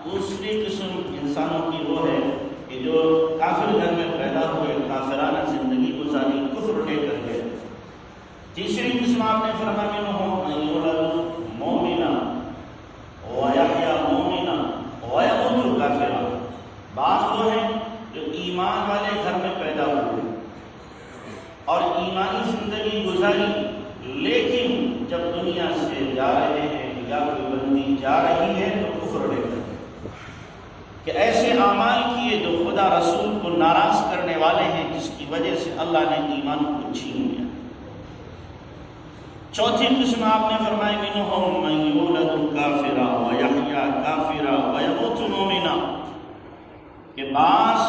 دوسری قسم انسانوں کی وہ ہے کہ جو کافر گھر میں پیدا ہوئے، کافرانہ زندگی گزاری، کفر لے کر گئے۔ تیسری قسم آپ نے فرمایا منہم من یولد مومنا ویحییٰ مومنا ویموت کافرا۔ بعض وہ ہیں جو ایمان والے گھر میں پیدا ہوئے اور ایمانی زندگی گزاری، لیکن جب دنیا سے جا رہے ہیں یا کوئی بندی جا رہی ہے تو کفر لے کر، کہ ایسے اعمال کیے جو خدا رسول کو ناراض کرنے والے ہیں، جس کی وجہ سے اللہ نے ایمان کو چھین لیا۔ چوتھی قسم آپ نے فرمایا منہم من یولد کافرا ویحییٰ کافرا ویموت مومنا، کہ بعض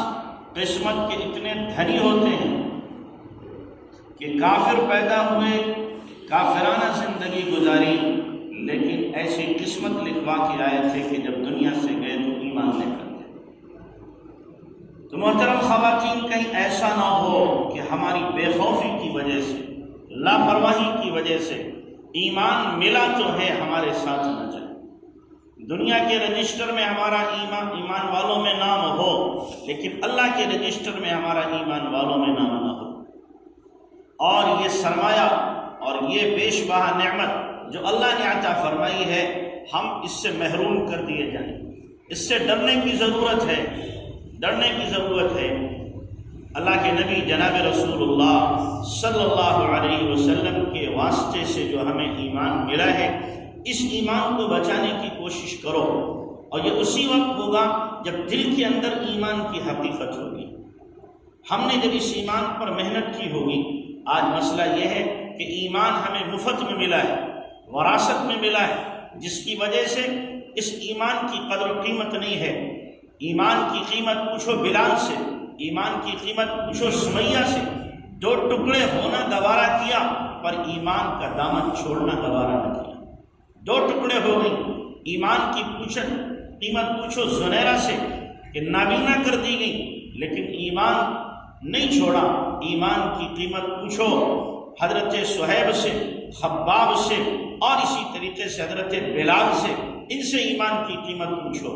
قسمت کے اتنے دھنی ہوتے ہیں کہ کافر پیدا ہوئے، کافرانہ زندگی گزاری، لیکن ایسی قسمت لکھوا کے آئے تھے کہ جب دنیا سے گئے تو ایمان لے کر گئے۔ تو محترم خواتین، کہیں ایسا نہ ہو کہ ہماری بے خوفی کی وجہ سے، لاپرواہی کی وجہ سے ایمان ملا تو ہے ہمارے ساتھ نہ جائے۔ دنیا کے رجسٹر میں ہمارا ایمان والوں میں نام ہو، لیکن اللہ کے رجسٹر میں ہمارا ایمان والوں میں نام نہ ہو۔ اور یہ سرمایہ اور یہ بیش بہا نعمت جو اللہ نے عطا فرمائی ہے، ہم اس سے محروم کر دیے جائیں۔ اس سے ڈرنے کی ضرورت ہے، ڈرنے کی ضرورت ہے۔ اللہ کے نبی جناب رسول اللہ صلی اللہ علیہ وسلم کے واسطے سے جو ہمیں ایمان ملا ہے، اس ایمان کو بچانے کی کوشش کرو، اور یہ اسی وقت ہوگا جب دل کے اندر ایمان کی حقیقت ہوگی۔ ہم نے جب اس ایمان پر محنت کی ہوگی، آج مسئلہ یہ ہے کہ ایمان ہمیں مفت میں ملا ہے، وراثت میں ملا ہے، جس کی وجہ سے اس ایمان کی قدر و قیمت نہیں ہے۔ ایمان کی قیمت پوچھو بلال سے، ایمان کی قیمت پوچھو سمیہ سے۔ دو ٹکڑے ہونا گوارا کیا، پر ایمان کا دامن چھوڑنا گوارا نہ کیا۔ دو ٹکڑے ہو گئی۔ ایمان کی قیمت پوچھو زنیرہ سے کہ نابینا کر دی گئی، لیکن ایمان نہیں چھوڑا۔ ایمان کی قیمت پوچھو حضرت صہیب سے، خباب سے، اور اسی طریقے سے حضرت بلال سے۔ ان سے ایمان کی قیمت پوچھو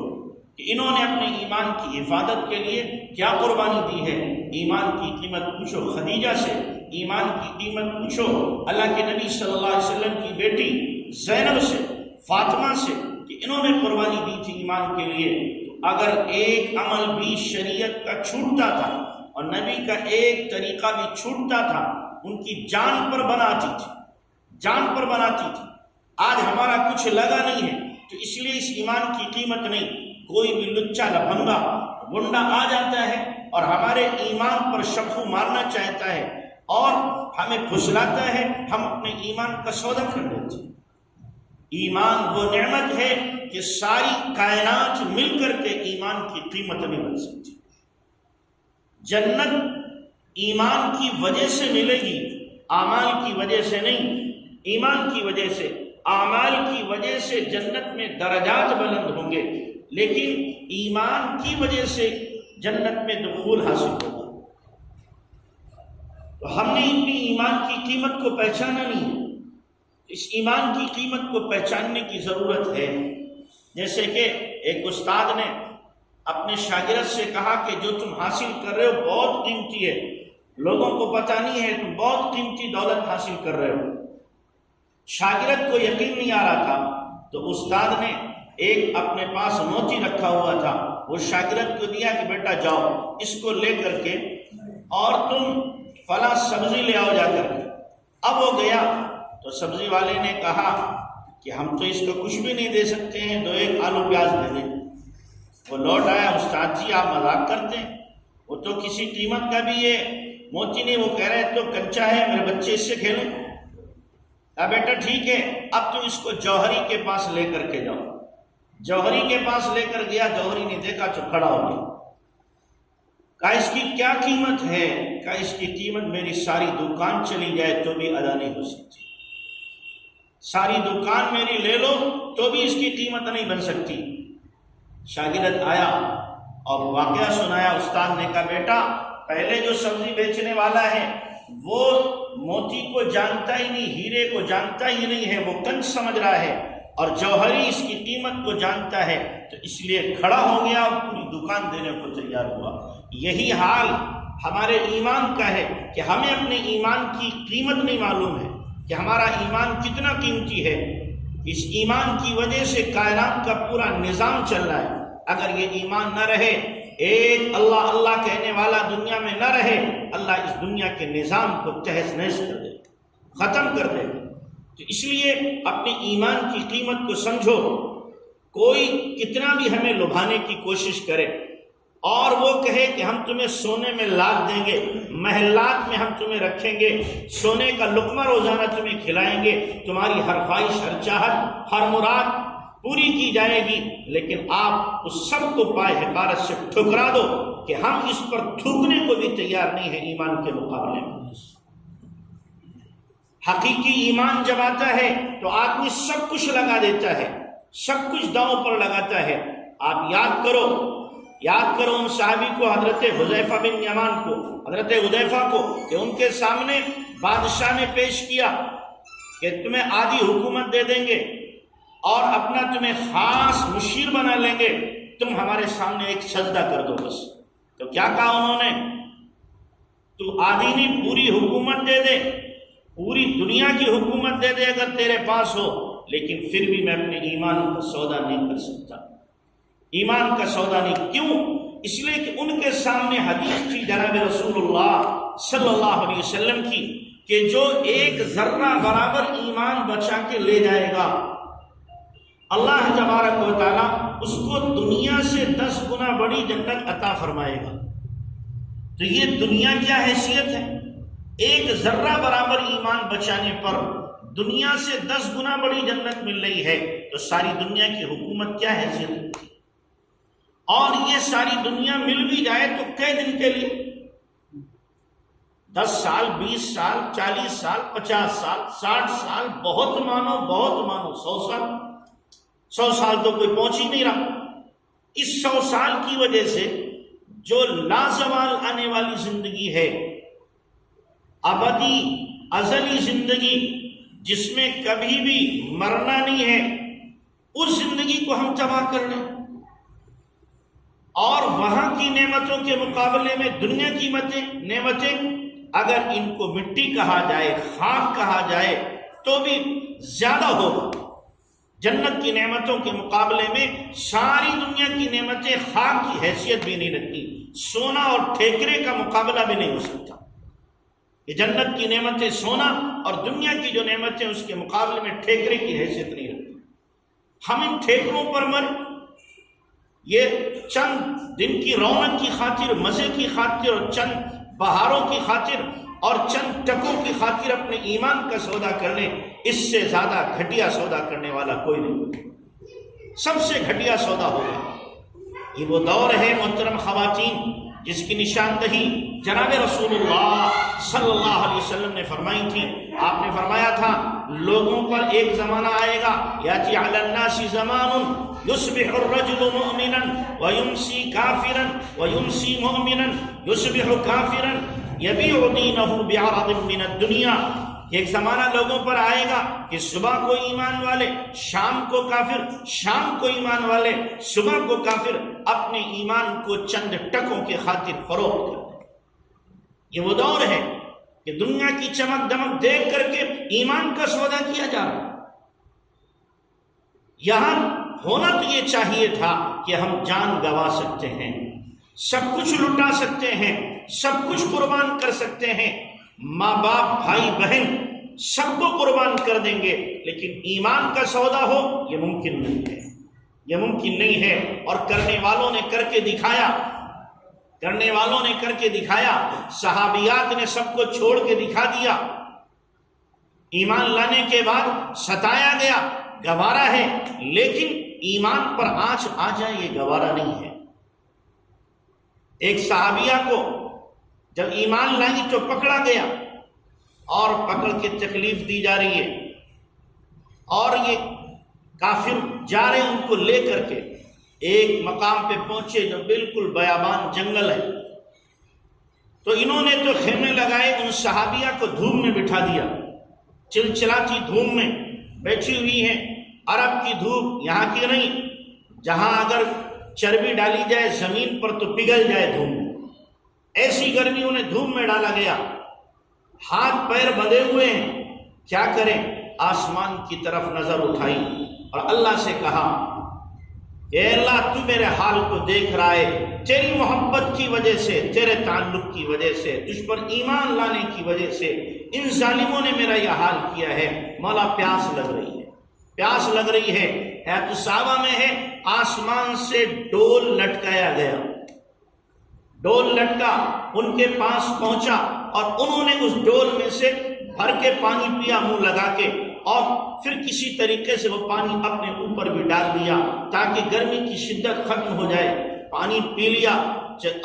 کہ انہوں نے اپنے ایمان کی حفاظت کے لیے کیا قربانی دی ہے۔ ایمان کی قیمت پوچھو خدیجہ سے، ایمان کی قیمت پوچھو اللہ کے نبی صلی اللہ علیہ وسلم کی بیٹی زینب سے، فاطمہ سے، کہ انہوں نے قربانی دی تھی ایمان کے لیے۔ اگر ایک عمل بھی شریعت کا چھوٹتا تھا اور نبی کا ایک طریقہ بھی چھوٹتا تھا، ان کی جان پر بناتی تھی، جان پر بناتی تھی۔ آج ہمارا کچھ لگا نہیں ہے تو اس لیے اس ایمان کی قیمت نہیں۔ کوئی بھی لچا لپنگا گنڈا آ جاتا ہے اور ہمارے ایمان پر شبخو مارنا چاہتا ہے اور ہمیں پھسلاتا ہے، ہم اپنے ایمان کا سودا کر دیتے ہیں۔ ایمان وہ نعمت ہے کہ ساری کائنات مل کر کے ایمان کی قیمت نہیں بن سکتی۔ جنت ایمان کی وجہ سے ملے گی، اعمال کی وجہ سے نہیں۔ ایمان کی وجہ سے، اعمال کی وجہ سے جنت میں درجات بلند ہوں گے، لیکن ایمان کی وجہ سے جنت میں دخول حاصل ہوگا۔ تو ہم نے اپنی ایمان کی قیمت کو پہچانا نہیں ہے۔ اس ایمان کی قیمت کو پہچاننے کی ضرورت ہے۔ جیسے کہ ایک استاد نے اپنے شاگرد سے کہا کہ جو تم حاصل کر رہے ہو بہت قیمتی ہے، لوگوں کو پتہ نہیں ہے تم بہت قیمتی دولت حاصل کر رہے ہو۔ شاگرد کو یقین نہیں آ رہا تھا، تو استاد نے ایک اپنے پاس موتی رکھا ہوا تھا، وہ شاگرد کو دیا کہ بیٹا جاؤ اس کو لے کر کے اور تم فلاں سبزی لے آؤ جا کر کے۔ اب وہ گیا تو سبزی والے نے کہا کہ ہم تو اس کو کچھ بھی نہیں دے سکتے ہیں، 2 آلو پیاز دے دیں۔ وہ لوٹ آیا، استاد جی آپ مذاق کرتے ہیں، وہ تو کسی قیمت کا بھی یہ موتی نہیں، وہ کہہ رہے تو کچا ہے، میرے بچے اس سے کھیلیں۔ کہا بیٹا ٹھیک ہے، اب تم اس کو جوہری کے پاس لے کر کے جاؤ۔ جوہری کے پاس لے کر گیا، جوہری نے دیکھا تو کھڑا ہو گیا۔ کہا اس کی کیا قیمت ہے؟ کہا اس کی قیمت میری ساری دکان چلی جائے تو بھی ادا نہیں ہو سکتی، ساری دکان میری لے لو تو بھی اس کی قیمت نہیں بن سکتی۔ شاگرد آیا اور واقعہ سنایا۔ استاد نے کہا بیٹا پہلے جو سبزی بیچنے والا ہے وہ موتی کو جانتا ہی نہیں، ہیرے کو جانتا ہی نہیں ہے، وہ کنز سمجھ رہا ہے، اور جوہری اس کی قیمت کو جانتا ہے تو اس لیے کھڑا ہو گیا اور پوری دکان دینے کو تیار ہوا۔ یہی حال ہمارے ایمان کا ہے کہ ہمیں اپنے ایمان کی قیمت نہیں معلوم ہے کہ ہمارا ایمان کتنا قیمتی ہے۔ اس ایمان کی وجہ سے کائنات کا پورا نظام چل رہا ہے۔ اگر یہ ایمان نہ رہے، ایک اللہ اللہ کہنے والا دنیا میں نہ رہے، اللہ اس دنیا کے نظام کو تہس نہس کر دے، ختم کر دے۔ تو اس لیے اپنے ایمان کی قیمت کو سمجھو۔ کوئی کتنا بھی ہمیں لبھانے کی کوشش کرے اور وہ کہے کہ ہم تمہیں سونے میں لاد دیں گے، محلات میں ہم تمہیں رکھیں گے، سونے کا لقمہ روزانہ تمہیں کھلائیں گے، تمہاری ہر خواہش، ہر چاہت، ہر مراد پوری کی جائے گی، لیکن آپ اس سب کو پائے حقارت سے ٹھکرا دو کہ ہم اس پر تھوکنے کو بھی تیار نہیں ہیں ایمان کے مقابلے میں۔ حقیقی ایمان جب آتا ہے تو آدمی سب کچھ لگا دیتا ہے، سب کچھ داؤں پر لگاتا ہے۔ آپ یاد کرو ان صحابی کو، حضرت حذیفہ بن یمان کو، حضرت حذیفہ کو، کہ ان کے سامنے بادشاہ نے پیش کیا کہ تمہیں آدھی حکومت دے دیں گے اور اپنا تمہیں خاص مشیر بنا لیں گے، تم ہمارے سامنے ایک سجدہ کر دو بس۔ تو کیا کہا انہوں نے؟ تو آدھی نہیں، پوری حکومت دے دے، پوری دنیا کی حکومت دے دے اگر تیرے پاس ہو، لیکن پھر بھی میں اپنے ایمان کا سودا نہیں کر سکتا، ایمان کا سودا نہیں۔ کیوں؟ اس لیے کہ ان کے سامنے حدیث تھی جناب رسول اللہ صلی اللہ علیہ وسلم کی کہ جو ایک ذرہ برابر ایمان بچا کے لے جائے گا، اللہ تبارک و تعالیٰ اس کو دنیا سے 10 گنا بڑی جنت عطا فرمائے گا۔ تو یہ دنیا کیا حیثیت ہے؟ ایک ذرہ برابر ایمان بچانے پر دنیا سے 10 گنا بڑی جنت مل رہی ہے، تو ساری دنیا کی حکومت کیا حیثیت ہے؟ اور یہ ساری دنیا مل بھی جائے تو کئی دن کے لیے؟ 10 سال، 20 سال، 40 سال، 50 سال، 60 سال، بہت مانو 100 سال۔ 100 سال تو کوئی پہنچ ہی نہیں رہا۔ اس 100 سال کی وجہ سے جو لازوال آنے والی زندگی ہے، ابدی ازلی زندگی جس میں کبھی بھی مرنا نہیں ہے، اس زندگی کو ہم تباہ کر لیں، اور وہاں کی نعمتوں کے مقابلے میں دنیا کی نعمتیں اگر ان کو مٹی کہا جائے، خاک کہا جائے تو بھی زیادہ ہوگا۔ جنت کی نعمتوں کے مقابلے میں ساری دنیا کی نعمتیں خاک کی حیثیت بھی نہیں رکھتی، سونا اور ٹھیکرے کا مقابلہ بھی نہیں ہو سکتا۔ یہ جنت کی نعمتیں سونا اور دنیا کی جو نعمتیں اس کے مقابلے میں ٹھیکرے کی حیثیت نہیں رکھتی۔ ہم ان ٹھیکروں پر مریں، یہ چند دن کی رونق کی خاطر، مزے کی خاطر، اور چند بہاروں کی خاطر اور چند ٹکوں کی خاطر اپنے ایمان کا سودا کر لیں، اس سے زیادہ گھٹیا سودا کرنے والا کوئی نہیں، سب سے گھٹیا سودا ہوگا۔ یہ وہ دور ہے محترم خواتین جس کی نشاندہی جناب رسول اللہ صلی اللہ علیہ وسلم نے فرمائی تھی۔ آپ نے فرمایا تھا لوگوں پر ایک زمانہ آئے گا، یاتی علی الناس زمان یصبح الرجل مؤمنا ویمسی کافرا ویمسی مؤمنا یصبح کافرا یبیع دینہ بعرض من الدنیا۔ ایک زمانہ لوگوں پر آئے گا کہ صبح کو ایمان والے، شام کو کافر، شام کو ایمان والے، صبح کو کافر اپنے ایمان کو چند ٹکوں کے خاطر فروخت کرتے ہیں۔ یہ وہ دور ہے کہ دنیا کی چمک دمک دیکھ کر کے ایمان کا سودا کیا جا رہا ہے۔ یہاں ہونا تو یہ چاہیے تھا کہ ہم جان گنوا سکتے ہیں، سب کچھ لٹا سکتے ہیں، سب کچھ قربان کر سکتے ہیں، ماں باپ بھائی بہن سب کو قربان کر دیں گے، لیکن ایمان کا سودا ہو یہ ممکن نہیں ہے، یہ ممکن نہیں ہے۔ اور کرنے والوں نے کر کے دکھایا، کرنے والوں نے کر کے دکھایا۔ صحابیات نے سب کو چھوڑ کے دکھا دیا۔ ایمان لانے کے بعد ستایا گیا، گوارا ہے، لیکن ایمان پر آنچ آ جائے یہ گوارا نہیں ہے۔ ایک صحابیہ کو جب ایمان لائی تو پکڑا گیا اور پکڑ کے تکلیف دی جا رہی ہے، اور یہ کافر جا رہے ان کو لے کر کے ایک مقام پہ پہنچے جو بالکل بیابان جنگل ہے۔ تو انہوں نے تو خیمے لگائے، ان صحابیہ کو دھوم میں بٹھا دیا، چلچلاتی دھوم میں بیٹھی ہوئی ہیں، عرب کی دھوپ یہاں کی نہیں، جہاں اگر چربی ڈالی جائے زمین پر تو پگھل جائے دھوپ میں، ایسی گرمی انہیں دھوپ میں ڈالا گیا، ہاتھ پیر بندھے ہوئے ہیں، کیا کریں؟ آسمان کی طرف نظر اٹھائی اور اللہ سے کہا اے اللہ تو میرے حال کو دیکھ رہا ہے، تیری محبت کی وجہ سے، تیرے تعلق کی وجہ سے، تجھ پر ایمان لانے کی وجہ سے ان ظالموں نے میرا یہ حال کیا ہے، مولا پیاس لگ رہی ہے، پیاس لگ رہی ہے۔ حیات الصحابہ میں ہے آسمان سے ڈول لٹکایا گیا، ڈول لٹکا ان کے پاس پہنچا اور انہوں نے اس ڈول میں سے بھر کے پانی پیا منہ لگا کے، اور پھر کسی طریقے سے وہ پانی اپنے اوپر بھی ڈال دیا تاکہ گرمی کی شدت ختم ہو جائے، پانی پی لیا۔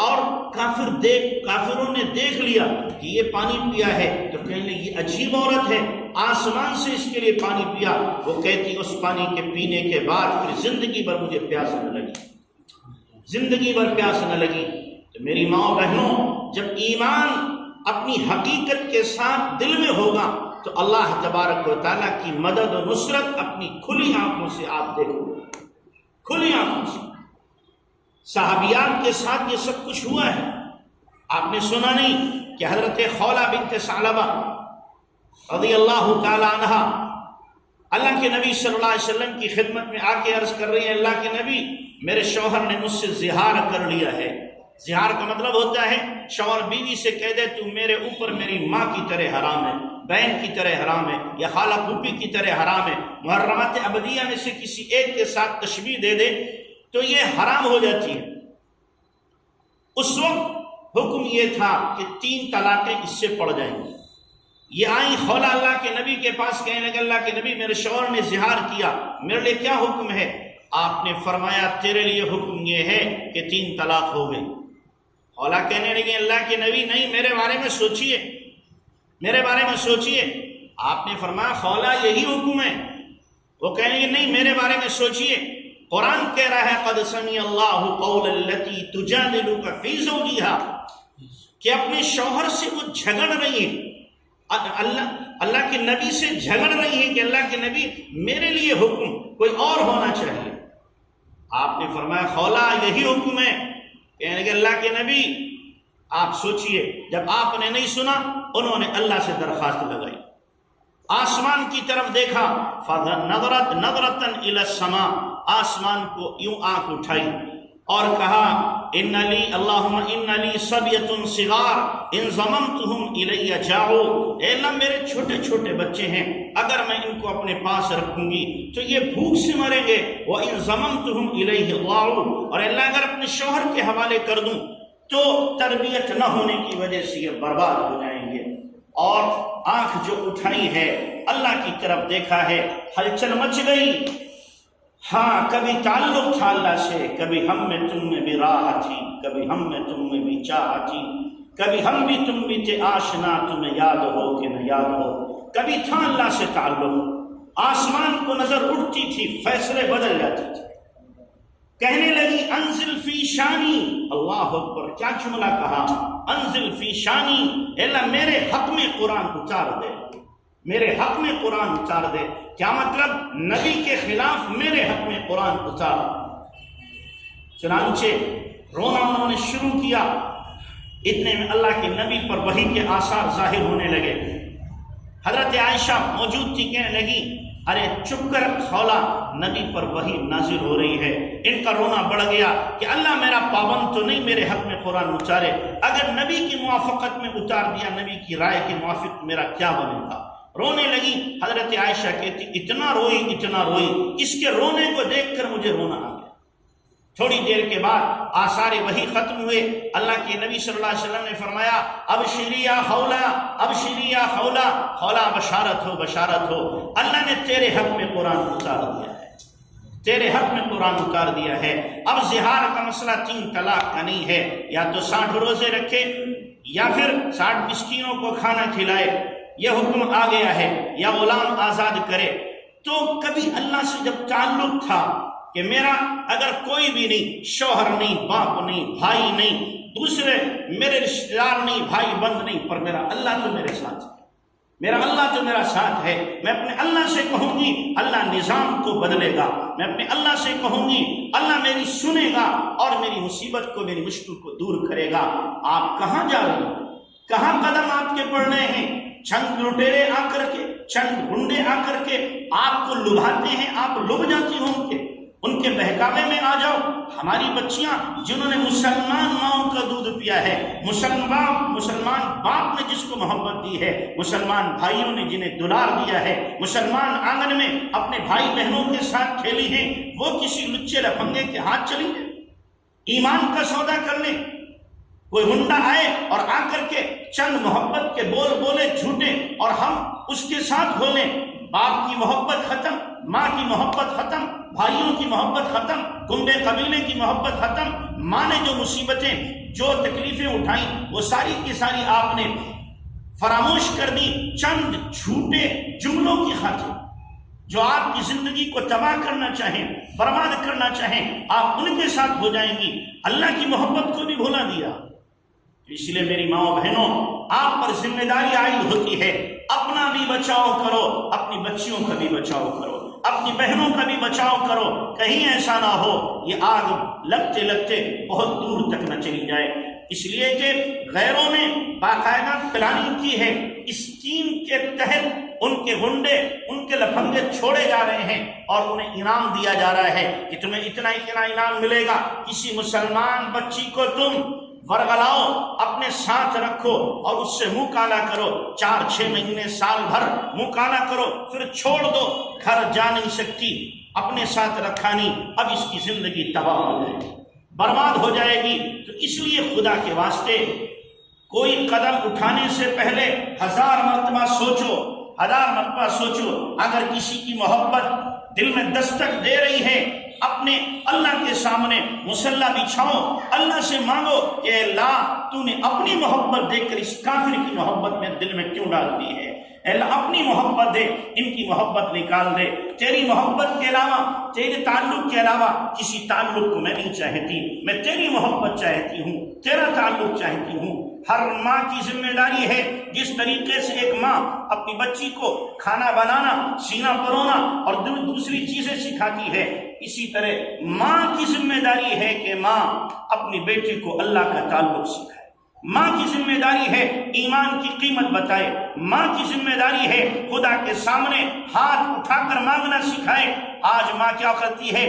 اور کافروں نے دیکھ لیا کہ یہ پانی پیا ہے تو کہنے لگے یہ عجیب عورت ہے، آسمان سے اس کے لیے پانی پیا۔ وہ کہتی اس پانی کے پینے کے بعد پھر زندگی بھر مجھے پیاس نہ لگی، زندگی بھر پیاس نہ لگی۔ تو میری ماں اور بہنوں، جب ایمان اپنی حقیقت کے ساتھ دل میں ہوگا تو اللہ تبارک و تعالیٰ کی مدد و نصرت اپنی کھلی آنکھوں سے آپ دیکھو گے، کھلی آنکھوں سے۔ صحابیات کے ساتھ یہ سب کچھ ہوا ہے، آپ نے سنا نہیں کہ حضرت خولہ بنت ثعلبہ رضی اللہ تعالی عنہ اللہ کے نبی صلی اللہ علیہ وسلم کی خدمت میں آ کے عرض کر رہی ہیں اللہ کے نبی میرے شوہر نے مجھ سے زہار کر لیا ہے۔ زہار کا مطلب ہوتا ہے شوہر بیوی سے کہہ دے تو میرے اوپر میری ماں کی طرح حرام ہے، بہن کی طرح حرام ہے، یا خالہ پھوپھی کی طرح حرام ہے، محرمات ابدیہ میں سے کسی ایک کے ساتھ تشبیہ دے دے تو یہ حرام ہو جاتی ہے۔ اس وقت حکم یہ تھا کہ 3 طلاقیں اس سے پڑ جائیں گی۔ یہ آئیں خولہ اللہ کے نبی کے پاس، کہنے لگے اللہ کے نبی میرے شوہر نے زہار کیا، میرے لیے کیا حکم ہے؟ آپ نے فرمایا تیرے لیے حکم یہ ہے کہ 3 طلاق ہو گئے۔ خولہ کہنے لگے اللہ کے نبی نہیں، میرے بارے میں سوچئے، میرے بارے میں سوچئے۔ آپ نے فرمایا خولہ یہی حکم ہے؟ وہ کہنے لگے نہیں، میرے بارے میں سوچئے، قرآن کہہ رہا ہے قد سمع اللہ قول التی تجادلک فی زوجہا، کہ اپنے شوہر سے وہ جھگڑ رہی ہے، اللہ کے نبی سے جھگڑ رہی ہے کہ اللہ کے نبی میرے لیے حکم کوئی اور ہونا چاہیے۔ آپ نے فرمایا خولہ یہی حکم ہے؟ کہنے کہ اللہ کے نبی آپ سوچئے۔ جب آپ نے نہیں سنا انہوں نے اللہ سے درخواست لگائی، آسمان کی طرف دیکھا، فَنَظَرَتْ نَظْرَةً إِلَى السَّمَاءِ، آسمان کو یوں آنکھ اٹھائی اور کہا اللہم ان لی صبیۃ صغار ان ضممتہم الی جاعوا، اے اللہ میرے چھوٹے چھوٹے بچے ہیں، اگر میں ان کو اپنے پاس رکھوں گی تو یہ بھوک سے مریں گے، وَإِن ضَمَمْتُهُمْ إِلَيْهِ ضَاعُوا، اور اللہ اگر اپنے شوہر کے حوالے کر دوں تو تربیت نہ ہونے کی وجہ سے یہ برباد ہو جائیں گے۔ اور آنکھ جو اٹھائی ہے اللہ کی طرف دیکھا ہے، ہلچل مچ گئی۔ ہاں کبھی تعلق تھا اللہ سے، کبھی ہم میں تم میں بھی راہ تھی، کبھی ہم میں تم میں بھی چاہ تھی، کبھی ہم بھی تم بھی تھے آشنا، تمہیں یاد ہو کہ نہ یاد ہو، کبھی تھا اللہ سے تعلق۔ آسمان کو نظر اٹھتی تھی، فیصلے بدل جاتے تھے۔ کہنے لگی انزل فی شانی، اللہ اکبر، کیا جملہ کہا، انزل فی شانی، اللہ میرے حق میں قرآن اتار دے، میرے حق میں قرآن اتار دے۔ کیا مطلب؟ نبی کے خلاف میرے حق میں قرآن اتار۔ چنانچہ رونا انہوں نے شروع کیا، اتنے میں اللہ کے نبی پر وحی کے آثار ظاہر ہونے لگے۔ حضرت عائشہ موجود تھی، کہنے لگی ارے چپ کر خولہ، نبی پر وحی نازل ہو رہی ہے۔ ان کا رونا بڑھ گیا کہ اللہ میرا پابند تو نہیں میرے حق میں قرآن اتارے، اگر نبی کی موافقت میں اتار دیا، نبی کی رائے کے موافق میرا کیا بنے گا؟ رونے لگی۔ حضرت عائشہ کہتی اتنا روئی، اس کے رونے کو دیکھ کر مجھے رونا آ گیا۔ تھوڑی دیر کے بعد آثار وحی ختم ہوئے، اللہ کے نبی صلی اللہ علیہ وسلم نے فرمایا ابشری یا خولہ، ابشری یا خولہ، خولہ بشارت ہو، بشارت ہو، اللہ نے تیرے حق میں قرآن اتار دیا ہے، تیرے حق میں قرآن اتار دیا ہے۔ اب زہار کا مسئلہ 3 طلاق کا نہیں ہے، یا تو 60 روزے رکھے یا پھر 60 مسکینوں کو کھانا کھلائے، یہ حکم آ گیا ہے، یا غلام آزاد کرے۔ تو کبھی اللہ سے جب تعلق تھا کہ میرا اگر کوئی بھی نہیں، شوہر نہیں، باپ نہیں، بھائی نہیں، دوسرے میرے رشتہ دار نہیں، بھائی بند نہیں، پر میرا اللہ تو میرے ساتھ ہے، میرا اللہ تو میرا ساتھ ہے. میں اپنے اللہ سے کہوں گی اللہ نظام کو بدلے گا. میں اپنے اللہ سے کہوں گی اللہ میری سنے گا اور میری مصیبت کو میری مشکل کو دور کرے گا. آپ کہاں جا رہے ہیں؟ کہاں قدم آپ کے پڑ رہے ہیں؟ چند لٹیرے آ کر کے، چند گنڈے آ کر کے آپ کو لبھاتے ہیں، آپ لب جاتی ہوں ان کے بہکاوے میں آ جاؤ. ہماری بچیاں جنہوں نے مسلمان ماؤں کا دودھ پیا ہے، مسلمان باپ نے جس کو محبت دی ہے، مسلمان بھائیوں نے جنہیں دلار دیا ہے، مسلمان آنگن میں اپنے بھائی بہنوں کے ساتھ کھیلی ہیں، وہ کسی لچے لفنگے کے ہاتھ چلی ہیں ایمان کا سودا کرنے. کوئی گنڈا آئے اور آ کر کے چند محبت کے بول بولے جھوٹے اور ہم اس کے ساتھ بولیں. باپ کی محبت ختم، ماں کی محبت ختم، بھائیوں کی محبت ختم، گنڈے قبیلے کی محبت ختم. ماں نے جو مصیبتیں، جو تکلیفیں اٹھائیں وہ ساری کی ساری آپ نے فراموش کر دی چند جھوٹے جملوں کی خاطر. جو آپ کی زندگی کو تباہ کرنا چاہیں، برباد کرنا چاہیں، آپ ان کے ساتھ ہو جائیں گی. اللہ کی محبت کو بھی بھولا دیا. اس لیے میری ماں و بہنوں، آپ پر ذمہ داری عائد ہوتی ہے. اپنا بھی بچاؤ کرو، اپنی بچیوں کا بھی بچاؤ کرو، اپنی بہنوں کا بھی بچاؤ کرو. کہیں ایسا نہ ہو یہ آگ لگتے لگتے بہت دور تک نہ چلی جائے. اس لیے کہ غیروں نے باقاعدہ پلاننگ کی ہے. اسکیم کے تحت ان کے گنڈے، ان کے لفنگے چھوڑے جا رہے ہیں اور انہیں انعام دیا جا رہا ہے کہ تمہیں اتنا اتنا انعام ملے گا. کسی مسلمان بچی کو تم ورغلاؤ، اپنے ساتھ رکھو اور اس سے منہ کالا کرو. 4-6 مہینے، سال بھر منہ کالا کرو، پھر چھوڑ دو. گھر جا نہیں سکتی، اپنے ساتھ رکھا نہیں، اب اس کی زندگی تباہ ہو جائے گی، برباد ہو جائے گی. تو اس لیے خدا کے واسطے کوئی قدم اٹھانے سے پہلے 1000 مرتبہ سوچو، 1000 مرتبہ سوچو. اگر کسی کی محبت دل میں دستک دے رہی ہے، اپنے اللہ کے سامنے مصلی بچھاؤ، اللہ سے مانگو کہ اے اللہ تو نے اپنی محبت دیکھ کر اس کافر کی محبت میں دل میں کیوں ڈال دی ہے. اے اللہ اپنی محبت دے، ان کی محبت نکال دے. تیری محبت کے علاوہ، تیرے تعلق کے علاوہ کسی تعلق کو میں نہیں چاہتی. میں تیری محبت چاہتی ہوں، تیرا تعلق چاہتی ہوں. ہر ماں کی ذمہ داری ہے جس طریقے سے ایک ماں اپنی بچی کو کھانا بنانا، سینہ پرونا اور دوسری چیزیں سکھاتی ہے، اسی طرح ماں کی ذمہ داری ہے کہ ماں اپنی بیٹی کو اللہ کا تعلق سکھائے. ماں کی ذمہ داری ہے ایمان کی قیمت بتائے. ماں کی ذمہ داری ہے خدا کے سامنے ہاتھ اٹھا کر مانگنا سکھائے. آج ماں کیا کرتی ہے؟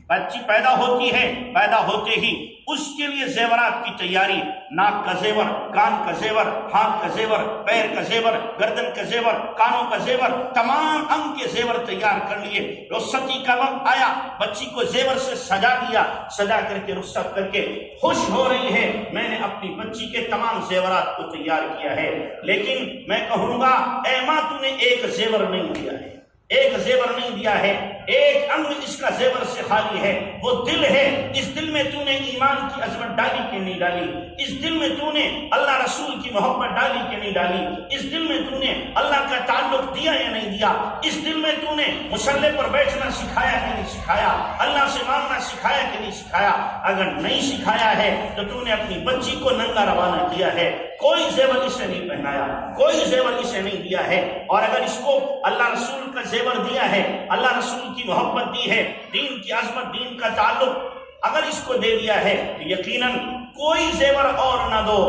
بچی پیدا ہوتی ہے، پیدا ہوتے ہی اس کے لیے زیورات کی تیاری، ناک کا زیور، کان کا زیور، ہاتھ کا زیور، پیر کا زیور، گردن کا زیور، کانوں کا زیور، تمام انگ کے زیور تیار کر لیے. رخصتی کا وقت آیا، بچی کو زیور سے سجا دیا، سجا کر کے رخصت کر کے خوش ہو رہی ہے میں نے اپنی بچی کے تمام زیورات کو تیار کیا ہے. لیکن میں کہوں گا اے ماں تو نے ایک زیور نہیں دیا ہے، ایک زیور نہیں دیا ہے. ایک انگ اس کا زیور سے خالی ہے، وہ دل ہے. اس دل میں تو نے ایمان کی عظمت ڈالی کہ نہیں ڈالی؟ اس دل میں تو نے اللہ رسول کی محبت ڈالی کہ نہیں ڈالی؟ اس دل میں تو نے اللہ کا تعلق دیا یا نہیں دیا؟ اس دل میں تو نے مصلی پر بیٹھنا سکھایا کہ نہیں سکھایا؟ اللہ سے مانگنا سکھایا کہ نہیں سکھایا؟ اگر نہیں سکھایا ہے تو تو نے اپنی بچی کو ننگا روانہ کیا ہے. کوئی زیور اسے نہیں پہنایا، کوئی زیور اسے نہیں دیا ہے. اور اگر اس کو اللہ رسول کا زیور دیا ہے، اللہ رسول کی محبت دی ہے، دین کی عظمت، دین کا تعلق اگر اس کو دے دیا ہے تو یقیناً کوئی زیور اور نہ دو،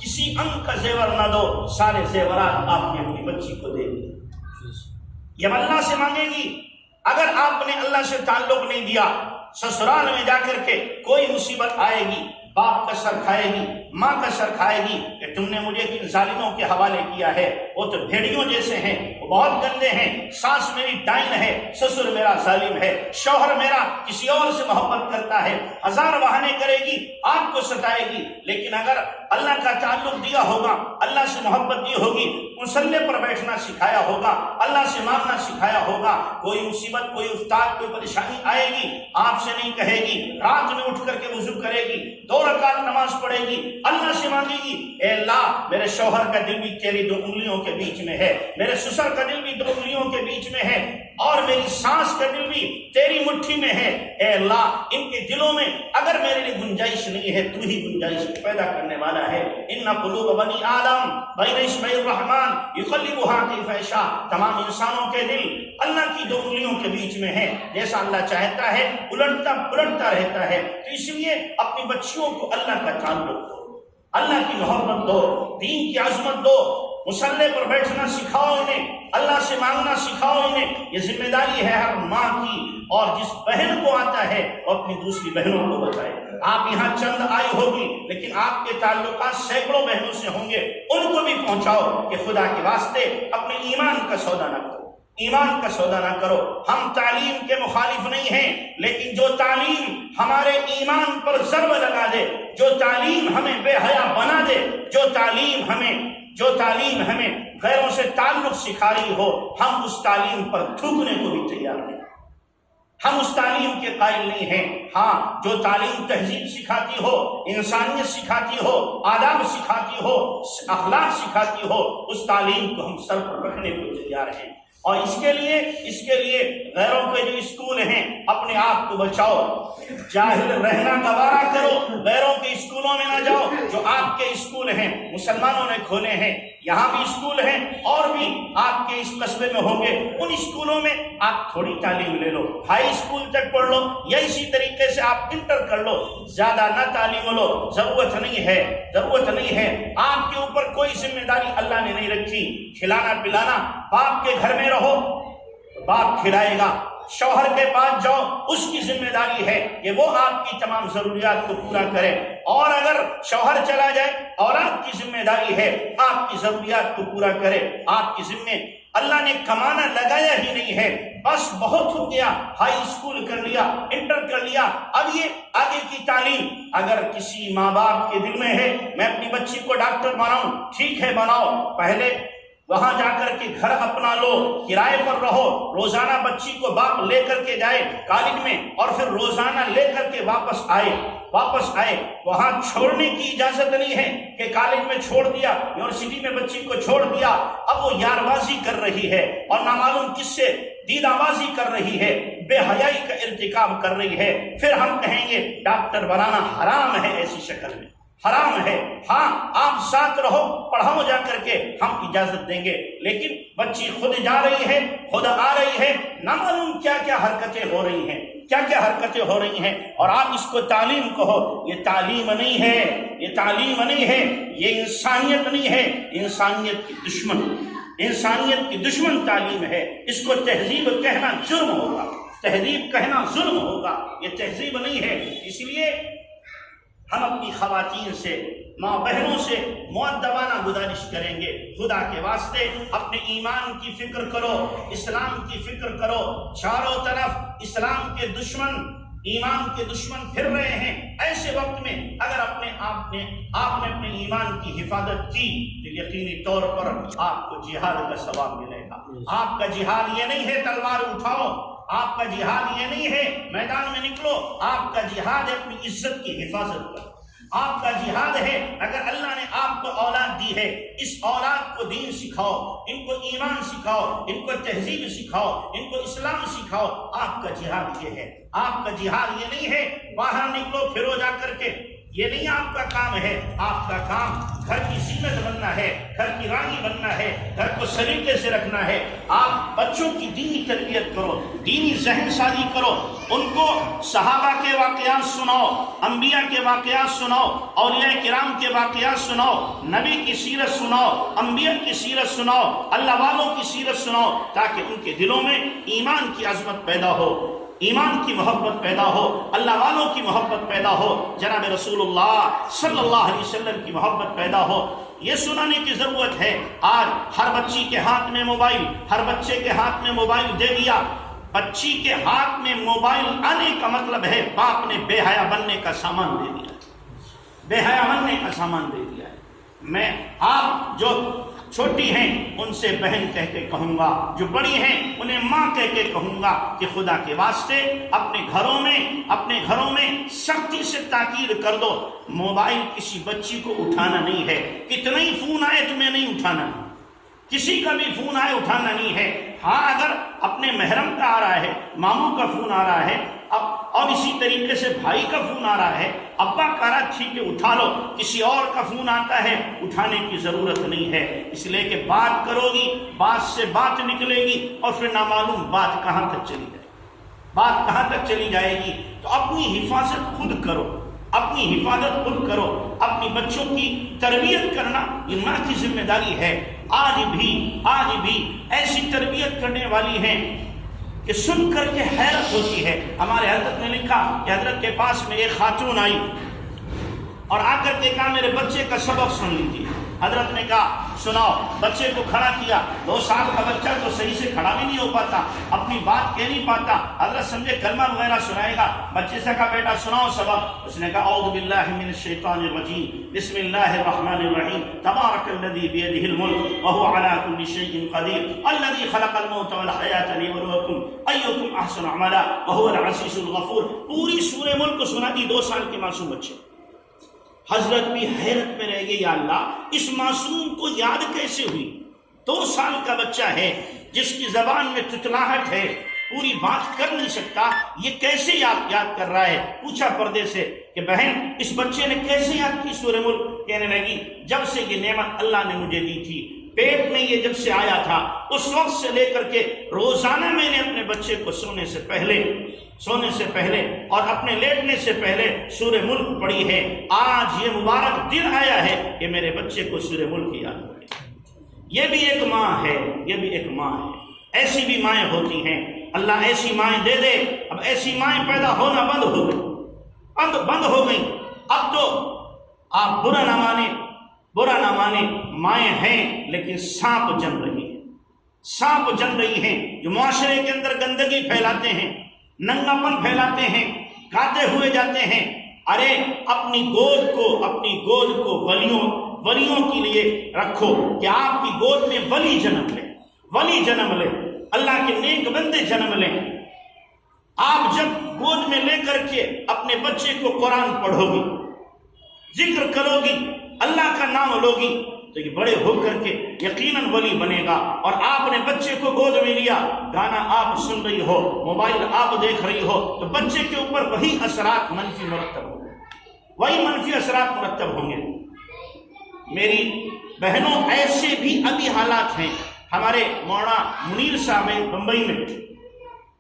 کسی انگ کا زیور نہ دو، سارے زیورات آپ نے اپنی بچی کو دے دیے. یہ اللہ سے مانگے گی. اگر آپ نے اللہ سے تعلق نہیں دیا، سسرال میں جا کر کے کوئی مصیبت آئے گی، باپ کا سر کھائے گی، ماں کا سر کھائے گی کہ تم نے مجھے کن ظالموں کے حوالے کیا ہے، وہ تو بھیڑیوں جیسے ہیں، وہ بہت گندے ہیں، ساس میری ڈائن ہے، سسر میرا ظالم ہے، شوہر میرا کسی اور سے محبت کرتا ہے. 1000 بہانے کرے گی، آپ کو ستائے گی. لیکن اگر اللہ کا تعلق دیا ہوگا، اللہ سے محبت دی ہوگی، مصلی پر بیٹھنا سکھایا ہوگا، اللہ سے مانگنا سکھایا ہوگا، کوئی مصیبت، کوئی افتاد، کوئی پریشانی آئے گی، آپ سے نہیں کہے گی. رات میں اٹھ کر کے وضو کرے گی، 2 رکعت نماز پڑھے گی، اللہ سے مانگے گی اے اللہ میرے شوہر کا دل بھی تیری 2 انگلیوں کے بیچ میں ہے، میرے سسر کا دل بھی 2 انگلیوں کے بیچ میں ہے، اور میری سانس کا دل بھی تیری مٹھی میں ہے. اے اللہ ان کے دلوں میں اگر میرے لیے گنجائش نہیں ہے، تو ہی گنجائش پیدا کرنے والا ہے۔ ان قلوب بنی آدم بین اصبع الرحمن یقلبها کیف یشاء، تمام انسانوں کے دل اللہ کی دو انگلیوں کے بیچ میں ہے، جیسا اللہ چاہتا ہے الٹتا پلٹتا رہتا ہے۔ تو اس لیے اپنی بچیوں کو اللہ کا تعلق دو، اللہ کی محبت دو، دین کی عظمت دو، مصلی پر بیٹھنا سکھاؤ انہیں، اللہ سے مانگنا سکھاؤ انہیں۔ یہ ذمہ داری ہے ہر ماں کی، اور جس بہن کو آتا ہے وہ اپنی دوسری بہنوں کو بتائے۔ آپ یہاں چند آئی ہوگی لیکن آپ کے تعلقات سینکڑوں بہنوں سے ہوں گے، ان کو بھی پہنچاؤ کہ خدا کے واسطے اپنے ایمان کا سودا نہ کرو، ایمان کا سودا نہ کرو۔ ہم تعلیم کے مخالف نہیں ہیں، لیکن جو تعلیم ہمارے ایمان پر ضرب لگا دے، جو تعلیم ہمیں بے حیا بنا دے، جو تعلیم ہمیں غیروں سے تعلق سکھا رہی ہو، ہم اس تعلیم پر تھوکنے کو بھی تیار نہیں، ہم اس تعلیم کے قائل نہیں ہیں۔ ہاں، جو تعلیم تہذیب سکھاتی ہو، انسانیت سکھاتی ہو، آداب سکھاتی ہو، اخلاق سکھاتی ہو، اس تعلیم کو ہم سر پر رکھنے کو تیار ہیں۔ اور اس کے لیے غیروں کے جو اسکول ہیں اپنے آپ کو بچاؤ، جاہل رہنا گوارا کرو، غیروں کے اسکولوں میں نہ جاؤ۔ جو آپ کے اسکول ہیں مسلمانوں نے کھولے ہیں، یہاں بھی اسکول ہیں اور بھی آپ کے اس قصبے میں ہوں گے، ان اسکولوں میں آپ تھوڑی تعلیم لے لو، ہائی اسکول تک پڑھ لو یا اسی طریقے سے آپ انٹر کر لو، زیادہ نہ تعلیم لو، ضرورت نہیں ہے۔ آپ کے اوپر کوئی ذمہ داری اللہ نے نہیں رکھی، کھلانا پلانا، باپ کے گھر میں رہو باپ کھلائے گا، شوہر کے پاس جاؤ اس کی ذمہ داری ہے کہ وہ آپ کی تمام ضروریات کو پورا کرے، اور اگر شوہر چلا جائے اولاد کی ذمہ داری ہے آپ کی ضروریات کو پورا کرے۔ آپ کی ذمہ اللہ نے کمانا لگایا ہی نہیں ہے، بس بہت ہو گیا، ہائی اسکول کر لیا، انٹر کر لیا، اب یہ آگے کی تعلیم۔ اگر کسی ماں باپ کے دل میں ہے میں اپنی بچی کو ڈاکٹر بناؤں، ٹھیک ہے بناؤ، پہلے وہاں جا کر کے گھر اپنا لو، کرائے پر رہو، روزانہ بچی کو باپ لے کر کے جائے کالج میں، اور پھر روزانہ لے کر کے واپس آئے۔ وہاں چھوڑنے کی اجازت نہیں ہے کہ کالج میں چھوڑ دیا، یونیورسٹی میں بچی کو چھوڑ دیا، اب وہ یار بازی کر رہی ہے اور نامعلوم کس سے دیدہ بازی کر رہی ہے، بے حیائی کا ارتکاب کر رہی ہے، پھر ہم کہیں گے ڈاکٹر بنانا حرام ہے، ایسی شکل میں حرام ہے۔ ہاں، آپ ساتھ رہو، پڑھاؤ جا کر کے، ہم اجازت دیں گے، لیکن بچی خود جا رہی ہے، خود آ رہی ہے، نہ معلوم کیا کیا حرکتیں ہو رہی ہیں، اور آپ اس کو تعلیم کہو۔ یہ تعلیم نہیں ہے، یہ انسانیت نہیں ہے، انسانیت کی دشمن تعلیم ہے۔ اس کو تہذیب کہنا جرم ہوگا، یہ تہذیب نہیں ہے۔ اس لیے ہم اپنی خواتین سے، ماں بہنوں سے مؤدبانہ گزارش کریں گے، خدا کے واسطے اپنے ایمان کی فکر کرو، اسلام کی فکر کرو۔ چاروں طرف اسلام کے دشمن، ایمان کے دشمن پھر رہے ہیں، ایسے وقت میں اگر آپ نے اپنے ایمان کی حفاظت کی تو یقینی طور پر آپ کو جہاد کا ثواب ملے گا۔ آپ کا جہاد یہ نہیں ہے تلوار اٹھاؤ، آپ کا جہاد یہ نہیں ہے میدان میں نکلو، آپ کا جہاد ہے اپنی عزت کی حفاظت پر، آپ کا جہاد ہے اگر اللہ نے آپ کو اولاد دی ہے، اس اولاد کو دین سکھاؤ، ان کو ایمان سکھاؤ، ان کو تہذیب سکھاؤ، ان کو اسلام سکھاؤ۔ آپ کا جہاد یہ ہے، آپ کا جہاد یہ نہیں ہے باہر نکلو پھرو جا کر کے، یہ نہیں آپ کا کام ہے۔ آپ کا کام گھر کی زینت بننا ہے، گھر کی رانی بننا ہے، گھر کو سلیقے سے رکھنا ہے۔ آپ بچوں کی دینی تربیت کرو، دینی ذہن سازی کرو، ان کو صحابہ کے واقعات سناؤ، انبیاء کے واقعات سناؤ، اولیاء کرام کے واقعات سناؤ، نبی کی سیرت سناؤ، انبیاء کی سیرت سناؤ، اللہ والوں کی سیرت سناؤ، تاکہ ان کے دلوں میں ایمان کی عظمت پیدا ہو، ایمان کی محبت پیدا ہو، اللہ والوں کی محبت پیدا ہو، جناب رسول اللہ صلی اللہ علیہ وسلم کی محبت پیدا ہو۔ یہ سنانے کی ضرورت ہے۔ آج ہر بچی کے ہاتھ میں موبائل، ہر بچے کے ہاتھ میں موبائل دے دیا۔ بچی کے ہاتھ میں موبائل آنے کا مطلب ہے باپ نے بے حیا بننے کا سامان دے دیا، بے حیا بننے کا سامان دے دیا ہے۔ میں آپ جو چھوٹی ہیں ان سے بہن کہہ کے کہوں گا، جو بڑی ہیں انہیں ماں کہہ کے کہوں گا کہ خدا کے واسطے اپنے گھروں میں سختی سے تاکید کر دو، موبائل کسی بچی کو اٹھانا نہیں ہے۔ کتنا ہی فون آئے تمہیں نہیں اٹھانا، کسی کا بھی فون آئے اٹھانا نہیں ہے۔ ہاں، اگر اپنے محرم کا آ رہا ہے، ماموں کا فون آ رہا ہے، اور اسی طریقے سے بھائی کا فون آ رہا ہے، ابا کہہ رہا ٹھیک ہے اٹھا لو، کسی اور کا فون آتا ہے اٹھانے کی ضرورت نہیں ہے، اس لیے کہ بات کرو گی، بات سے بات نکلے گی اور پھر نامعلوم بات کہاں تک چلی جائے گی۔ تو اپنی حفاظت خود کرو، اپنی حفاظت خود کرو، اپنی بچوں کی تربیت کرنا یہ ماں کی ذمہ داری ہے۔ آج بھی ایسی تربیت کرنے والی ہیں کہ سن کر کے حیرت ہوتی ہے۔ ہمارے حضرت نے لکھا کہ حضرت کے پاس میں ایک خاتون آئی اور آ کر کے کہا میرے بچے کا سبق سن لیجیے۔ حضرت نے کہا سناؤ، بچے کو کھڑا کیا، 2 سال کا بچہ تو صحیح سے کھڑا بھی نہیں ہو پاتا، اپنی بات کہہ نہیں پاتا، حضرت سمجھے کلمہ وغیرہ سنائے گا، بچے سے کہا بیٹا سناؤ سبق، اس نے کہا اعوذ باللہ من الشیطان الرجیم بسم اللہ الرحمن الرحیم تبارک الذی بیدہ الملک وہو علی کل شیء قدیر الذی خلق الموت والحیاۃ لیبلوکم ایکم احسن عملا وہو العزیز الغفور۔ پوری سورہ ملک کو سنا دی 2 سال کے معصوم بچے۔ حضرت بھی حیرت میں رہ گئے، یا اللہ اس معصوم کو یاد کیسے ہوئی؟ 2 سال کا بچہ ہے جس کی زبان میں تتلاہٹ ہے، پوری بات کر نہیں سکتا، یہ کیسے یاد کر رہا ہے؟ پوچھا پردے سے کہ بہن اس بچے نے کیسے یاد کی سورہ ملک؟ کہنے لگی جب سے یہ نعمت اللہ نے مجھے دی تھی، پیٹ میں یہ جب سے آیا تھا اس وقت سے لے کر کے روزانہ میں نے اپنے بچے کو سونے سے پہلے اور اپنے لیٹنے سے پہلے سورہ ملک پڑھی ہے۔ آج یہ مبارک دن آیا ہے کہ میرے بچے کو سورہ ملک یاد پڑے۔ یہ بھی ایک ماں ہے، ایسی بھی مائیں ہوتی ہیں، اللہ ایسی مائیں دے دے۔ اب ایسی مائیں پیدا ہونا بند ہو گئی۔ اب تو آپ برا نہ مانے، مائیں ہیں لیکن سانپ جن رہی ہیں جو معاشرے کے اندر گندگی پھیلاتے ہیں، ننگاپن پھیلاتے ہیں، کاتے ہوئے جاتے ہیں۔ ارے اپنی گود کو ولیوں کے لیے رکھو کہ آپ کی گود میں ولی جنم لے، اللہ کے نیک بندے جنم لیں۔ آپ جب گود میں لے کر کے اپنے بچے کو قرآن پڑھو گی، ذکر کرو گی، اللہ کا نام لو گی، تو یہ بڑے ہو کر کے یقیناً ولی بنے گا۔ اور آپ نے بچے کو گود میں لیا، گانا آپ سن رہی ہو، موبائل آپ دیکھ رہی ہو، تو بچے کے اوپر وہی اثرات منفی مرتب ہوں گے۔ میری بہنوں ایسے بھی ابھی حالات ہیں۔ ہمارے مولانا منیر صاحب بمبئی میں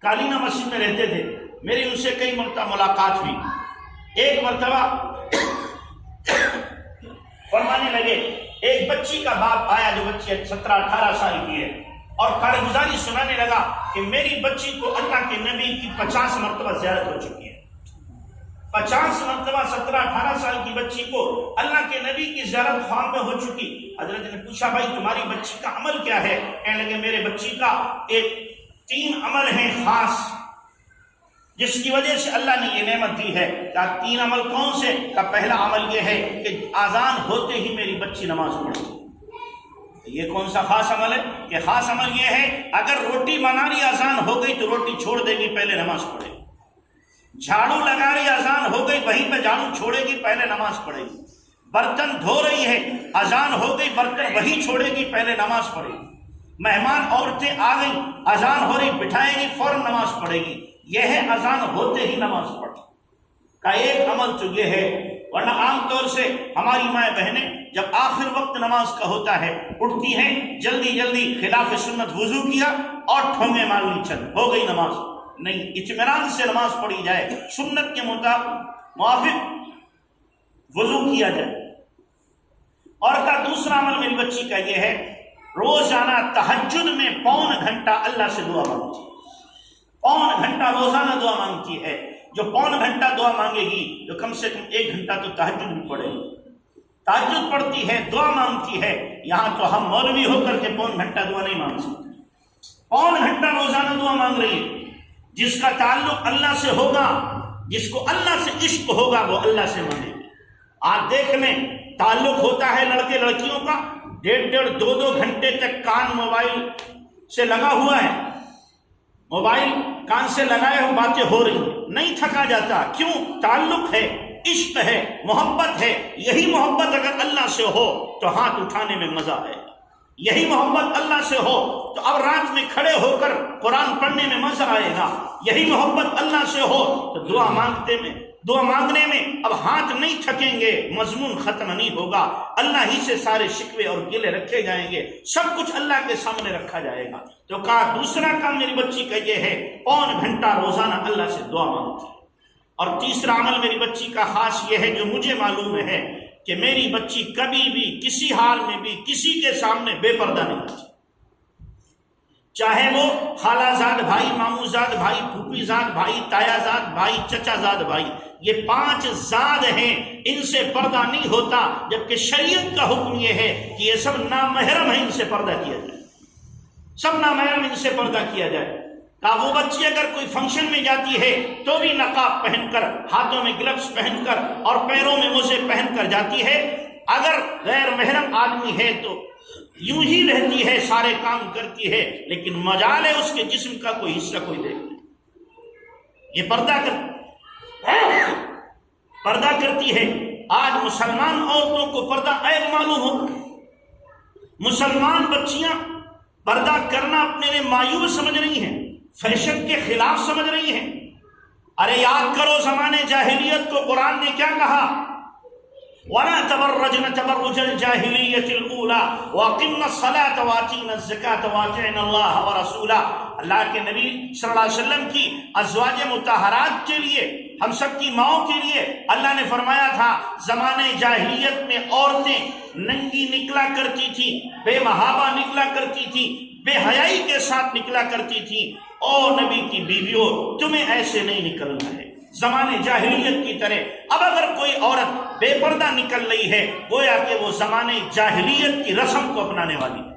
کالینہ مسجد میں رہتے تھے، میری ان سے کئی مرتبہ ملاقات ہوئی۔ ایک مرتبہ فرمانے لگے ایک بچی کا باپ آیا جو بچی 17-18 سال کی ہے، اور کارگزاری سنانے لگا کہ میری بچی کو اللہ کے نبی کی 50 مرتبہ زیارت ہو چکی ہے۔ 50 مرتبہ 17-18 سال کی بچی کو اللہ کے نبی کی زیارت خواہ میں ہو چکی۔ حضرت نے پوچھا بھائی تمہاری بچی کا عمل کیا ہے؟ کہنے لگے میرے بچی کا 3 عمل ہیں خاص جس کی وجہ سے اللہ نے یہ نعمت دی ہے۔ کہا 3 عمل کون سے؟ کہا پہلا عمل یہ ہے کہ اذان ہوتے ہی میری بچی نماز پڑھتی ہے۔ یہ کون سا خاص عمل ہے؟ کہ خاص عمل یہ ہے اگر روٹی بنا رہی اذان ہو گئی تو روٹی چھوڑ دے گی، پہلے نماز پڑھے گی۔ جھاڑو لگا رہی اذان ہو گئی وہیں پہ جھاڑو چھوڑے گی، پہلے نماز پڑھے گی۔ برتن دھو رہی ہے، اذان ہو گئی، برتن وہیں چھوڑے گی، پہلے نماز پڑھے گی۔ مہمان عورتیں آ گئی، اذان ہو رہی، بٹھائے گی، فوراً نماز پڑھے گی۔ یہ ہے اذان ہوتے ہی نماز پڑھ کا ایک عمل تو یہ ہے۔ ورنہ عام طور سے ہماری مائیں بہنیں جب آخر وقت نماز کا ہوتا ہے اٹھتی ہیں، جلدی خلاف سنت وضو کیا اور ٹھونگے مار لی، چل ہو گئی نماز۔ نہیں، اطمینان سے نماز پڑھی جائے، سنت کے موافق وضو کیا جائے۔ اور کا دوسرا عمل میری بچی کا یہ ہے روزانہ تہجد میں 1.25 گھنٹہ اللہ سے دعا مانگتی ہے۔ 1.25 گھنٹہ روزانہ دعا مانگتی ہے۔ جو 1.25 گھنٹہ دعا مانگے گی جو کم سے کم 1 گھنٹہ تو تہجد بھی پڑھے گی، تہجد پڑھتی ہے، دعا مانگتی ہے۔ یہاں تو ہم مولوی ہو کر کے 1.25 گھنٹہ دعا نہیں مانگ سکتے، 1.25 گھنٹہ روزانہ دعا مانگ رہی ہے۔ جس کا تعلق اللہ سے ہوگا، جس کو اللہ سے عشق ہوگا، وہ اللہ سے مانگے گی۔ آپ دیکھ لیں، تعلق ہوتا ہے لڑکے لڑکیوں کا، 1.5 2 گھنٹے تک کان موبائل سے لگا ہوا ہے، موبائل کان سے لگائے ہو، باتیں ہو رہی ہیں، نہیں تھکا جاتا۔ کیوں؟ تعلق ہے، عشق ہے، محبت ہے۔ یہی محبت اگر اللہ سے ہو تو ہاتھ اٹھانے میں مزہ آئے گا، یہی محبت اللہ سے ہو تو اب رات میں کھڑے ہو کر قرآن پڑھنے میں مزہ آئے گا۔ یہی محبت اللہ سے ہو تو دعا مانگنے میں اب ہاتھ نہیں تھکیں گے، مضمون ختم نہیں ہوگا، اللہ ہی سے سارے شکوے اور گلے رکھے جائیں گے، سب کچھ اللہ کے سامنے رکھا جائے گا۔ تو کہا دوسرا کام میری بچی کا یہ ہے، پون گھنٹہ روزانہ اللہ سے دعا مانگتی ہے۔ اور تیسرا عمل میری بچی کا خاص یہ ہے جو مجھے معلوم ہے کہ میری بچی کبھی بھی کسی حال میں بھی کسی کے سامنے بے پردہ نہیں ہوتی، چاہے وہ خالہ زاد بھائی، ماموں زاد بھائی، پھوپھی زاد بھائی، تایا زاد بھائی، چچا زاد بھائی، یہ 5 زاد ہیں، ان سے پردہ نہیں ہوتا، جبکہ شریعت کا حکم یہ ہے کہ یہ سب نامحرم ہیں، ان سے پردہ کیا جائے، سب نامحرم ان سے پردہ کیا جائے۔ کہا وہ بچی اگر کوئی فنکشن میں جاتی ہے تو بھی نقاب پہن کر، ہاتھوں میں گلوز پہن کر اور پیروں میں موزے پہن کر جاتی ہے، اگر غیر محرم آدمی ہے تو یوں ہی رہتی ہے، سارے کام کرتی ہے، لیکن مجال ہے اس کے جسم کا کوئی حصہ کوئی دیکھ نہیں، یہ پردہ کرتی ہے۔ آج مسلمان عورتوں کو پردہ عیب معلوم ہو، مسلمان بچیاں پردہ کرنا اپنے لیے مایوب سمجھ رہی ہیں، فیشن کے خلاف سمجھ رہی ہیں۔ ارے یاد کرو زمانے جاہلیت کو قرآن نے کیا کہا، وَلَا تَبَرَّجْنَ تَبَرُّجَ الْجَاهِلِيَّةِ الْأُولَى وَأَقِمْنَ الصَّلَاةَ وَآتِينَ الزَّكَاةَ وَأَطِعْنَ اللَّهَ وَرَسُولَهُ۔ اللہ کے نبی صلی اللہ علیہ وسلم کی ازواج مطہرات کے لیے، ہم سب کی ماؤں کے لیے اللہ نے فرمایا تھا زمانے جاہلیت میں عورتیں ننگی نکلا کرتی تھی، بے محابہ نکلا کرتی تھی، بے حیائی کے ساتھ نکلا کرتی تھی، اور نبی کی بیویوں تمہیں ایسے نہیں نکلنا ہے زمانے جاہلیت کی طرح۔ اب اگر کوئی عورت بے پردہ نکل رہی ہے گویا کہ وہ زمانے جاہلیت کی رسم کو اپنانے والی ہے،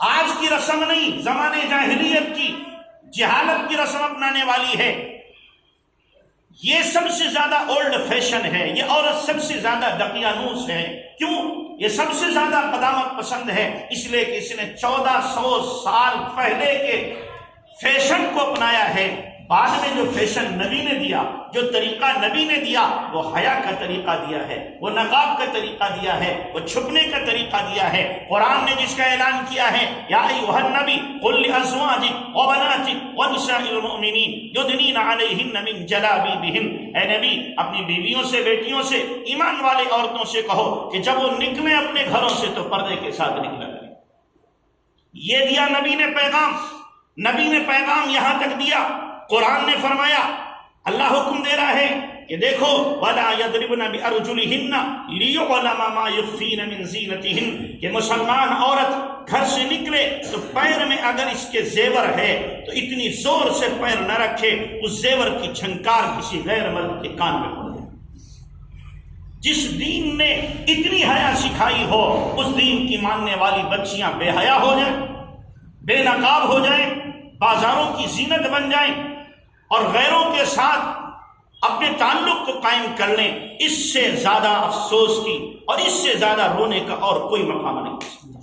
آج کی رسم نہیں، زمانے جاہلیت کی جہالت کی رسم اپنانے والی ہے۔ یہ سب سے زیادہ اولڈ فیشن ہے، یہ عورت سب سے زیادہ دقیانوس ہے۔ کیوں؟ یہ سب سے زیادہ قدامت پسند ہے، اس لیے کہ اس نے 1400 سال پہلے کے فیشن کو اپنایا ہے۔ بعد میں جو فیشن نبی نے دیا، جو طریقہ نبی نے دیا، وہ حیا کا طریقہ دیا ہے، وہ نقاب کا طریقہ دیا ہے، وہ چھپنے کا طریقہ دیا ہے۔ قرآن نے جس کا اعلان کیا ہے، یا ایھا النبی قل لازواجک وبناتک ونساء المؤمنین یدنین علیہن من جلابیبہن، اے نبی اپنی بیویوں سے، بیٹیوں سے، ایمان والے عورتوں سے کہو کہ جب وہ نکلیں اپنے گھروں سے تو پردے کے ساتھ نکلا کریں۔ یہ دیا نبی نے پیغام، نبی نے پیغام یہاں تک دیا۔ قرآن نے فرمایا، اللہ حکم دے رہا ہے کہ دیکھو وَلَا يَضْرِبْنَ بِأَرْجُلِهِنَّ لِيُعْلَمَ مَا يُخْفِينَ مِنْ زِينَتِهِنَّ، کہ مسلمان عورت گھر سے نکلے تو پیر میں اگر اس کے زیور ہے تو اتنی زور سے پیر نہ رکھے اس زیور کی جھنکار کسی غیر مرد کے کان میں پڑ جائے۔ جس دین نے اتنی حیا سکھائی ہو اس دین کی ماننے والی بچیاں بے حیا ہو جائیں، بے نقاب ہو جائیں، بازاروں کی زینت بن جائیں اور غیروں کے ساتھ اپنے تعلق کو قائم کر لیں، اس سے زیادہ افسوس کی اور اس سے زیادہ رونے کا اور کوئی مقام نہیں ہو سکتا،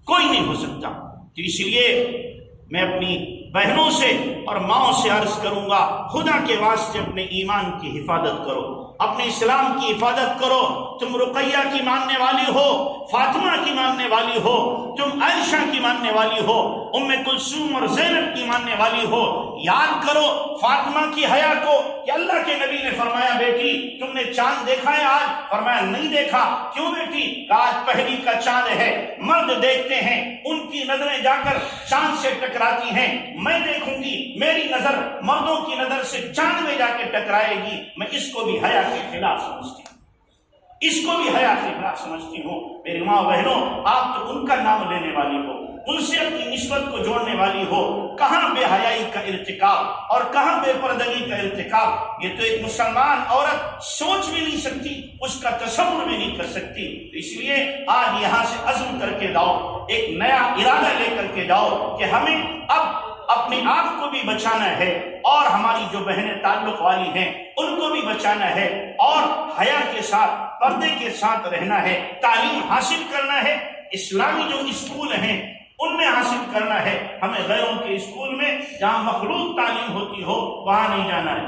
کوئی نہیں ہو سکتا۔ تو اس لیے میں اپنی بہنوں سے اور ماؤں سے عرض کروں گا، خدا کے واسطے اپنے ایمان کی حفاظت کرو، اپنے اسلام کی حفاظت کرو۔ تم رقیہ کی ماننے والی ہو، فاطمہ کی ماننے والی ہو، تم عائشہ کی ماننے والی ہو، ام کلثوم اور زینب کی ماننے والی ہو، یاد کرو فاطمہ کی حیا کو کہ اللہ کے نبی نے فرمایا بیٹی تم نے چاند دیکھا ہے آج؟ فرمایا نہیں دیکھا۔ کیوں بیٹی؟ آج پہلی کا چاند ہے، مرد دیکھتے ہیں ان کی نظریں جا کر چاند سے ٹکراتی ہیں، میں دیکھوں گی میری نظر مردوں کی نظر سے چاند میں جا کے ٹکرائے گی، میں اس کو بھی حیا کے خلاف سمجھتی ہوں، اس کو بھی حیا کے خلاف سمجھتی ہوں۔ میری ماں بہنوں، آپ تو ان کا نام لینے والی ہو، ان سے اپنی نسبت کو جوڑنے والی ہو، کہاں بے حیائی کا ارتکاب اور کہاں بے پردگی کا ارتکاب، یہ تو ایک مسلمان عورت سوچ بھی نہیں سکتی، اس کا تصور بھی نہیں کر سکتی۔ اس لیے آج یہاں سے عزم کر کے جاؤ، ایک نیا ارادہ لے کر کے جاؤ کہ ہمیں اب اپنے آپ کو بھی بچانا ہے اور ہماری جو بہنیں تعلق والی ہیں ان کو بھی بچانا ہے، اور حیا کے ساتھ، پردے کے ساتھ رہنا ہے، تعلیم حاصل کرنا ہے، اسلامی جو اسکول ہیں ان میں حاصل کرنا ہے۔ ہمیں غیروں کے اسکول میں جہاں مخلوط تعلیم ہوتی ہو وہاں نہیں جانا ہے،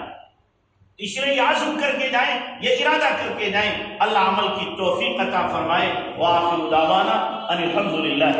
اس لیے یہ عزم کر کے جائیں، یہ ارادہ کر کے جائیں۔ اللہ عمل کی توفیق عطا فرمائے۔ وآخر دعوانا ان الحمد للہ۔